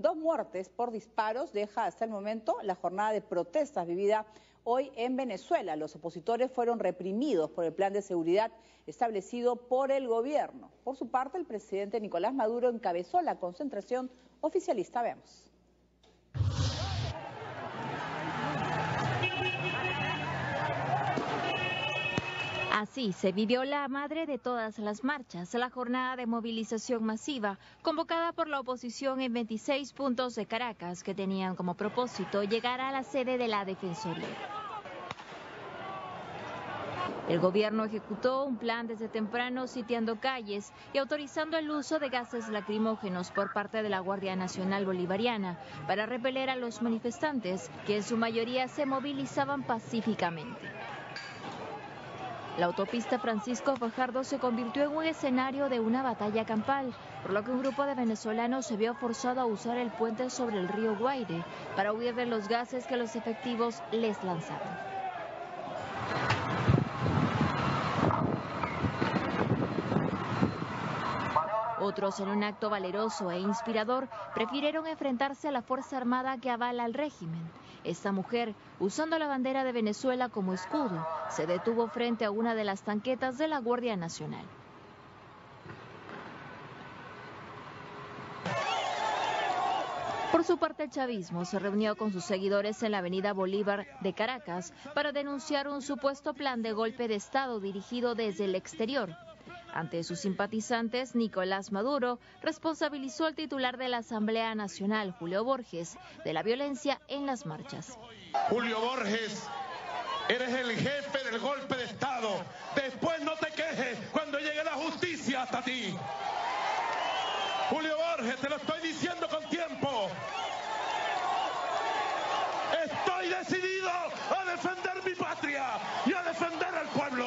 2 muertes por disparos deja hasta el momento la jornada de protestas vivida hoy en Venezuela. Los opositores fueron reprimidos por el plan de seguridad establecido por el gobierno. Por su parte, el presidente Nicolás Maduro encabezó la concentración oficialista. Veamos. Así se vivió la madre de todas las marchas, la jornada de movilización masiva convocada por la oposición en 26 puntos de Caracas que tenían como propósito llegar a la sede de la Defensoría. El gobierno ejecutó un plan desde temprano sitiando calles y autorizando el uso de gases lacrimógenos por parte de la Guardia Nacional Bolivariana para repeler a los manifestantes que en su mayoría se movilizaban pacíficamente. La autopista Francisco Fajardo se convirtió en un escenario de una batalla campal, por lo que un grupo de venezolanos se vio forzado a usar el puente sobre el río Guaire para huir de los gases que los efectivos les lanzaban. Otros, en un acto valeroso e inspirador, prefirieron enfrentarse a la Fuerza Armada que avala al régimen. Esta mujer, usando la bandera de Venezuela como escudo, se detuvo frente a una de las tanquetas de la Guardia Nacional. Por su parte, el chavismo se reunió con sus seguidores en la avenida Bolívar de Caracas para denunciar un supuesto plan de golpe de Estado dirigido desde el exterior. Ante sus simpatizantes, Nicolás Maduro responsabilizó al titular de la Asamblea Nacional, Julio Borges, de la violencia en las marchas. Julio Borges, eres el jefe del golpe de Estado. Después no te quejes cuando llegue la justicia hasta ti. Julio Borges, te lo estoy diciendo con tiempo. Estoy decidido a defender mi patria y a defender al pueblo.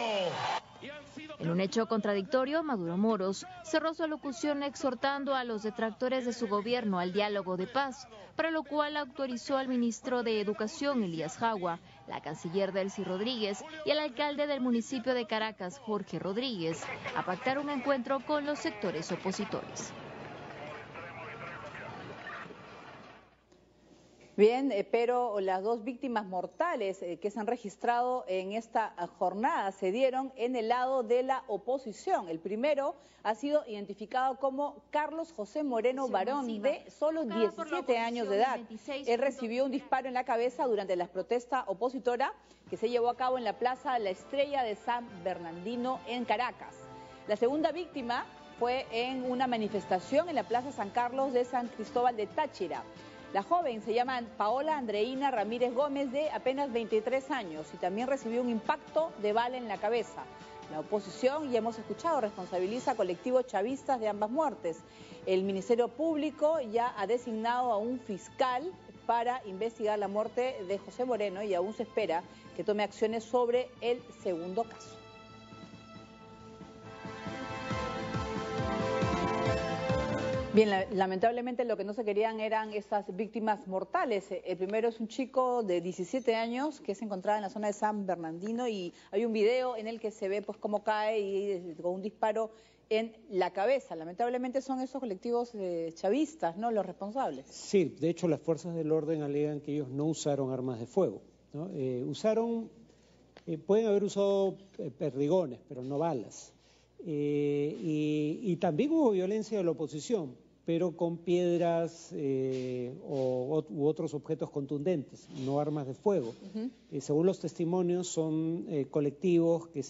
En un hecho contradictorio, Maduro Moros cerró su alocución exhortando a los detractores de su gobierno al diálogo de paz, para lo cual autorizó al ministro de Educación, Elías Jagua, la canciller Delcy Rodríguez y al alcalde del municipio de Caracas, Jorge Rodríguez, a pactar un encuentro con los sectores opositores. Bien, pero las 2 víctimas mortales que se han registrado en esta jornada se dieron en el lado de la oposición. El primero ha sido identificado como Carlos José Moreno Barón, de solo 17 años de edad. Él recibió un disparo en la cabeza durante la protesta opositora que se llevó a cabo en la Plaza La Estrella de San Bernardino en Caracas. La segunda víctima fue en una manifestación en la Plaza San Carlos de San Cristóbal de Táchira. La joven se llama Paola Andreina Ramírez Gómez, de apenas 23 años, y también recibió un impacto de bala en la cabeza. La oposición, ya hemos escuchado, responsabiliza a colectivos chavistas de ambas muertes. El Ministerio Público ya ha designado a un fiscal para investigar la muerte de José Moreno y aún se espera que tome acciones sobre el segundo caso. Bien, lamentablemente lo que no se querían eran estas víctimas mortales. El primero es un chico de 17 años que se encontraba en la zona de San Bernardino y hay un video en el que se ve pues cómo cae y con un disparo en la cabeza. Lamentablemente son esos colectivos chavistas, ¿no?, los responsables. Sí, de hecho las fuerzas del orden alegan que ellos no usaron armas de fuego, ¿no? Pueden haber usado perdigones, pero no balas. Y también hubo violencia de la oposición, pero con piedras u otros objetos contundentes, no armas de fuego. Según los testimonios, son colectivos que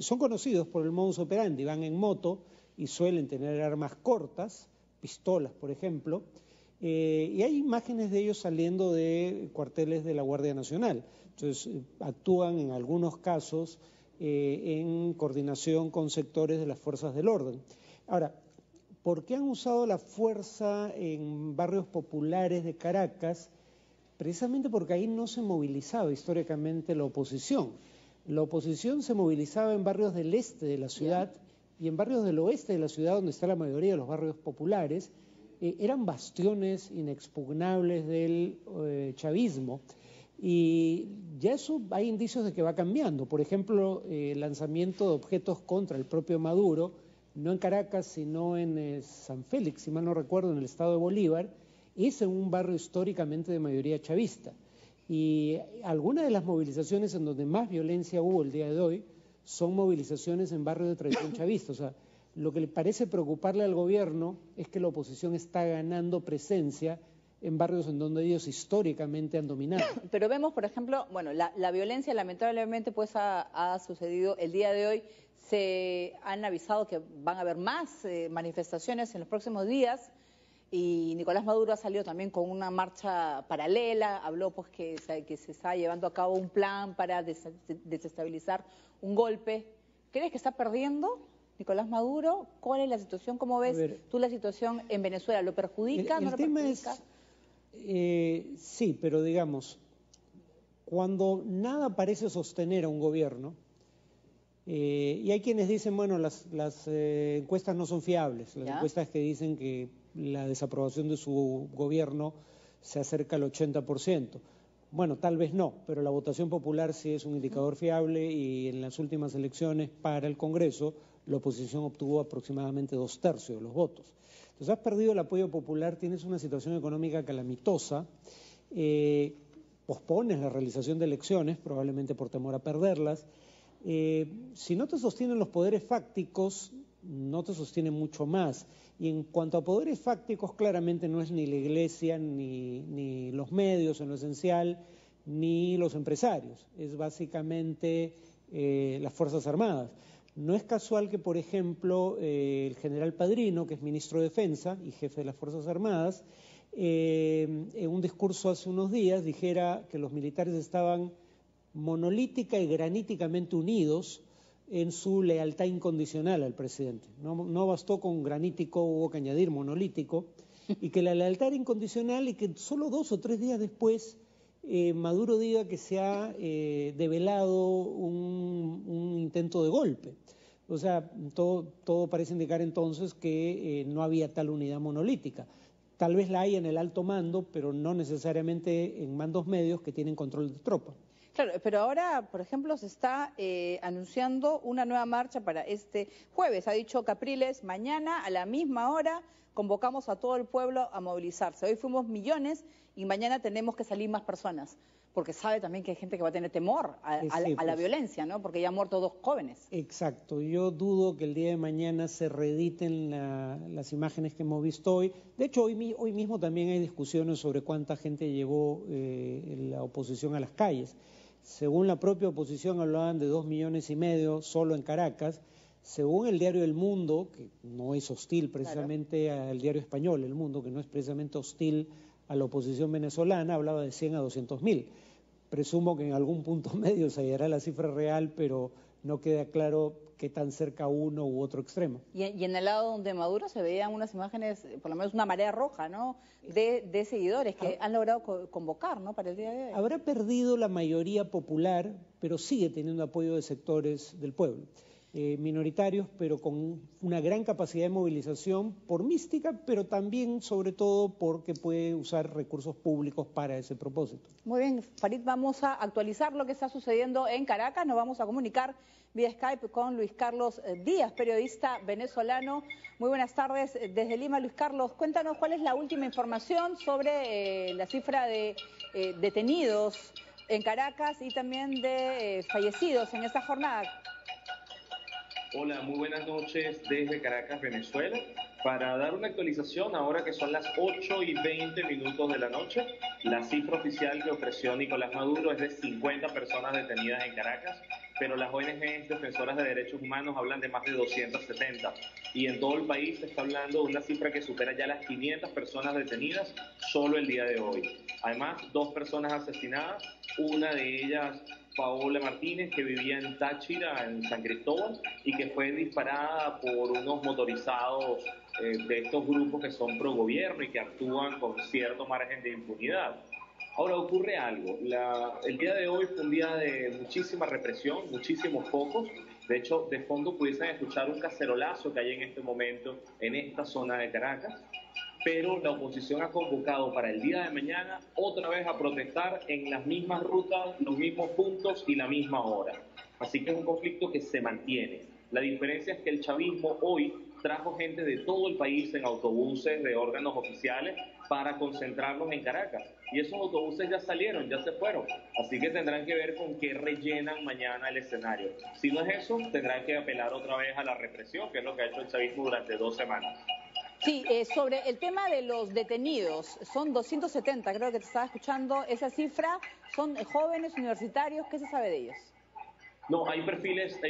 son conocidos por el modus operandi, van en moto y suelen tener armas cortas, pistolas por ejemplo, y hay imágenes de ellos saliendo de cuarteles de la Guardia Nacional. Entonces actúan en algunos casos en coordinación con sectores de las fuerzas del orden. Ahora, ¿por qué han usado la fuerza en barrios populares de Caracas? Precisamente porque ahí no se movilizaba históricamente la oposición. La oposición se movilizaba en barrios del este de la ciudad y en barrios del oeste de la ciudad, donde está la mayoría de los barrios populares, eran bastiones inexpugnables del chavismo. Y ya eso hay indicios de que va cambiando. Por ejemplo, el lanzamiento de objetos contra el propio Maduro, no en Caracas, sino en San Félix, si mal no recuerdo, en el estado de Bolívar, es en un barrio históricamente de mayoría chavista. Y algunas de las movilizaciones en donde más violencia hubo el día de hoy son movilizaciones en barrios de tradición chavista. O sea, lo que le parece preocuparle al gobierno es que la oposición está ganando presencia en barrios en donde ellos históricamente han dominado. Pero vemos, por ejemplo, bueno, la violencia lamentablemente pues ha sucedido el día de hoy. Se han avisado que van a haber más manifestaciones en los próximos días y Nicolás Maduro ha salido también con una marcha paralela, habló pues que se está llevando a cabo un plan para desestabilizar un golpe. ¿Crees que está perdiendo Nicolás Maduro? ¿Cuál es la situación? ¿Cómo ves tú la situación en Venezuela? ¿Lo perjudica? ¿No lo perjudica? Sí, pero digamos, cuando nada parece sostener a un gobierno, y hay quienes dicen, bueno, las encuestas no son fiables, las encuestas que dicen que la desaprobación de su gobierno se acerca al 80%. Bueno, tal vez no, pero la votación popular sí es un indicador fiable y en las últimas elecciones para el Congreso la oposición obtuvo aproximadamente 2/3 de los votos. Entonces has perdido el apoyo popular, tienes una situación económica calamitosa, pospones la realización de elecciones, probablemente por temor a perderlas. Si no te sostienen los poderes fácticos, no te sostienen mucho más. Y en cuanto a poderes fácticos, claramente no es ni la Iglesia, ni los medios en lo esencial, ni los empresarios. Es básicamente las Fuerzas Armadas. No es casual que, por ejemplo, el general Padrino, que es ministro de Defensa y jefe de las Fuerzas Armadas, en un discurso hace unos días dijera que los militares estaban monolítica y graníticamente unidos en su lealtad incondicional al presidente. No bastó con granítico, hubo que añadir monolítico, y que la lealtad era incondicional y que solo 2 o 3 días después Maduro diga que se ha develado un intento de golpe. O sea, todo parece indicar entonces que no había tal unidad monolítica. Tal vez la hay en el alto mando, pero no necesariamente en mandos medios que tienen control de tropa. Claro, pero ahora, por ejemplo, se está anunciando una nueva marcha para este jueves. Ha dicho Capriles, mañana a la misma hora convocamos a todo el pueblo a movilizarse. Hoy fuimos millones y mañana tenemos que salir más personas, porque sabe también que hay gente que va a tener temor a la violencia, ¿no? Porque ya han muerto 2 jóvenes. Exacto, yo dudo que el día de mañana se reediten las imágenes que hemos visto hoy. De hecho, hoy mismo también hay discusiones sobre cuánta gente llevó la oposición a las calles. Según la propia oposición hablaban de 2,5 millones solo en Caracas. Según el diario El Mundo, que no es hostil precisamente al diario español, El Mundo, que no es precisamente hostil a la oposición venezolana, hablaba de 100 a 200.000. Presumo que en algún punto medio se hallará la cifra real, pero no queda claro qué tan cerca uno u otro extremo. Y en el lado donde Maduro se veían unas imágenes, por lo menos una marea roja, ¿no?, de seguidores que han logrado convocar, ¿no?, para el día de hoy. Habrá perdido la mayoría popular, pero sigue teniendo apoyo de sectores del pueblo. Minoritarios, pero con una gran capacidad de movilización por mística, pero también, sobre todo, porque puede usar recursos públicos para ese propósito. Muy bien, Farid, vamos a actualizar lo que está sucediendo en Caracas. Nos vamos a comunicar vía Skype con Luis Carlos Díaz, periodista venezolano. Muy buenas tardes desde Lima. Luis Carlos, cuéntanos cuál es la última información sobre la cifra de detenidos en Caracas y también de fallecidos en esta jornada. Hola, muy buenas noches desde Caracas, Venezuela. Para dar una actualización, ahora que son las 8:20 de la noche, la cifra oficial que ofreció Nicolás Maduro es de 50 personas detenidas en Caracas, pero las ONGs defensoras de derechos humanos hablan de más de 270. Y en todo el país se está hablando de una cifra que supera ya las 500 personas detenidas solo el día de hoy. Además, 2 personas asesinadas, una de ellas Paola Martínez, que vivía en Táchira, en San Cristóbal, y que fue disparada por unos motorizados de estos grupos que son pro gobierno y que actúan con cierto margen de impunidad. Ahora ocurre algo, el día de hoy fue un día de muchísima represión, muchísimos focos. De hecho, de fondo pudiesen escuchar un cacerolazo que hay en este momento en esta zona de Caracas. Pero la oposición ha convocado para el día de mañana otra vez a protestar en las mismas rutas, los mismos puntos y la misma hora. Así que es un conflicto que se mantiene. La diferencia es que el chavismo hoy trajo gente de todo el país en autobuses de órganos oficiales para concentrarlos en Caracas. Y esos autobuses ya salieron, ya se fueron. Así que tendrán que ver con qué rellenan mañana el escenario. Si no es eso, tendrán que apelar otra vez a la represión, que es lo que ha hecho el chavismo durante 2 semanas. Sí, sobre el tema de los detenidos, son 270, creo que te estaba escuchando esa cifra, son jóvenes universitarios, ¿qué se sabe de ellos? No, hay perfiles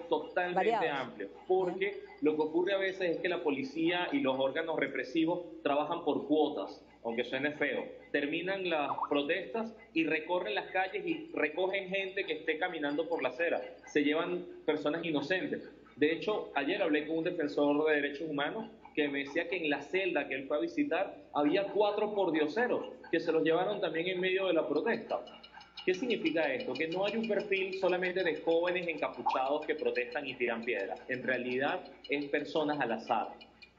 totalmente Variados. amplios, porque lo que ocurre a veces es que la policía y los órganos represivos trabajan por cuotas, aunque suene feo. Terminan las protestas y recorren las calles y recogen gente que esté caminando por la acera. Se llevan personas inocentes. De hecho, ayer hablé con un defensor de derechos humanos que me decía que en la celda que él fue a visitar había 4 pordioseros que se los llevaron también en medio de la protesta. ¿Qué significa esto? Que no hay un perfil solamente de jóvenes encapuchados que protestan y tiran piedras. En realidad es personas al azar.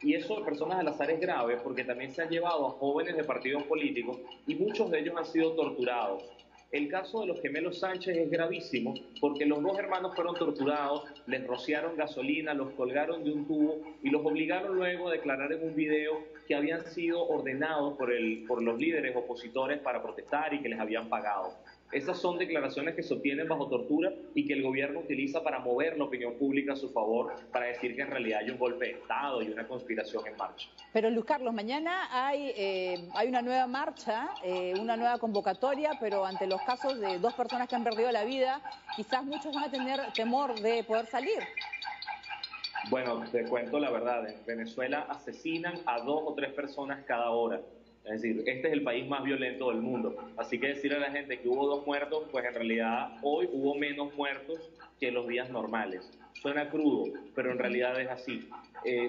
Y eso de personas al azar es grave porque también se han llevado a jóvenes de partidos políticos y muchos de ellos han sido torturados. El caso de los gemelos Sánchez es gravísimo porque los 2 hermanos fueron torturados, les rociaron gasolina, los colgaron de un tubo y los obligaron luego a declarar en un video que habían sido ordenados por los líderes opositores para protestar y que les habían pagado. Esas son declaraciones que se obtienen bajo tortura y que el gobierno utiliza para mover la opinión pública a su favor, para decir que en realidad hay un golpe de Estado y una conspiración en marcha. Pero Luis Carlos, mañana hay una nueva marcha, una nueva convocatoria, pero ante los casos de 2 personas que han perdido la vida, quizás muchos van a tener temor de poder salir. Bueno, te cuento la verdad, en Venezuela asesinan a 2 o 3 personas cada hora. Es decir, este es el país más violento del mundo. Así que decirle a la gente que hubo 2 muertos, pues en realidad hoy hubo menos muertos que los días normales. Suena crudo, pero en realidad es así.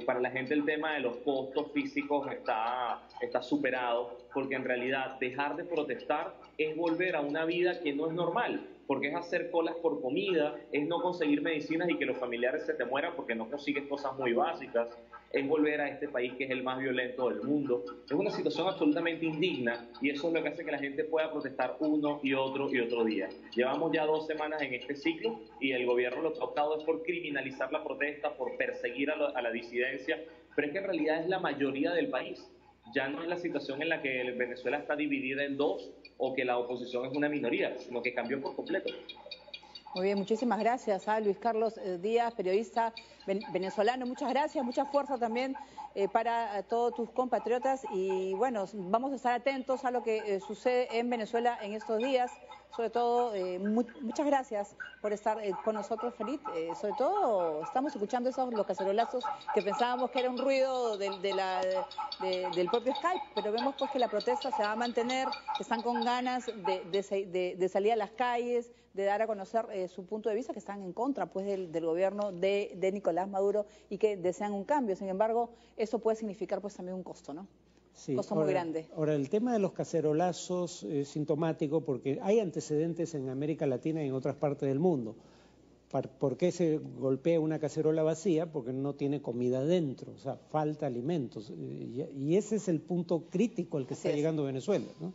Para la gente el tema de los costos físicos está superado, porque en realidad dejar de protestar es volver a una vida que no es normal, porque es hacer colas por comida, es no conseguir medicinas y que los familiares se te mueran porque no consigues cosas muy básicas, es volver a este país que es el más violento del mundo. Es una situación absolutamente indigna y eso es lo que hace que la gente pueda protestar uno y otro día. Llevamos ya 2 semanas en este ciclo y el gobierno lo que ha optado es por criminalizar la protesta, por perseguir a la disidencia, pero es que en realidad es la mayoría del país. Ya no es la situación en la que Venezuela está dividida en 2 o que la oposición es una minoría, sino que cambió por completo. Muy bien, muchísimas gracias a Luis Carlos Díaz, periodista venezolano. Muchas gracias, mucha fuerza también para todos tus compatriotas. Y bueno, vamos a estar atentos a lo que sucede en Venezuela en estos días. Sobre todo, muchas gracias por estar con nosotros, Farid. Sobre todo, estamos escuchando los cacerolazos que pensábamos que era un ruido del propio Skype, pero vemos pues que la protesta se va a mantener, que están con ganas de salir a las calles, de dar a conocer su punto de vista, que están en contra pues del gobierno de Nicolás Maduro y que desean un cambio. Sin embargo, eso puede significar pues también un costo, ¿no? Sí, costo muy grande. Ahora, el tema de los cacerolazos es sintomático porque hay antecedentes en América Latina y en otras partes del mundo. ¿Por qué se golpea una cacerola vacía? Porque no tiene comida dentro, o sea, falta alimentos. Y ese es el punto crítico al que está llegando Venezuela, ¿no?